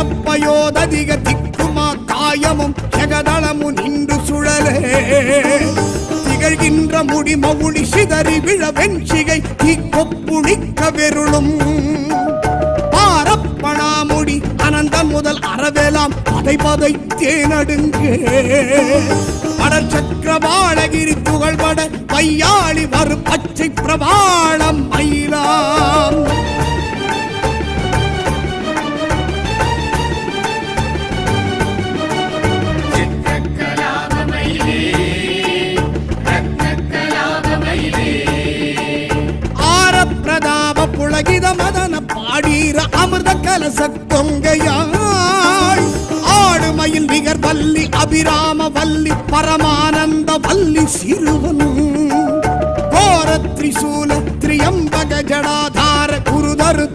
திறப்பயோததிக திக்குமா காயமும் ஜெகதளமு நின்று சுழலே திகழ்கின்ற முடிமவுளி சிதறி விழ வெஞ்சிகை தீக்கொப்புளிக்க வெருளும் பாரப்பணாமுடி அனந்தன் முதல் அறவேலாம் பதை பதை தேனடுங்கே படர் சக்கரவாளகிரி துகள்பட பையாளி வரு பச்சை பிரபாளம் மயிலாம் ஆரப்பிரதாப புலகித மதன பாடீர அமிர்த கலச கொங்கையாய் ஆடுமயில் நிகர் வல்லி அபிராம வல்லி பரமானந்த வல்லி சிறுவன் கோர திரிசூல திரியம்பக ஜடாதார குருதரு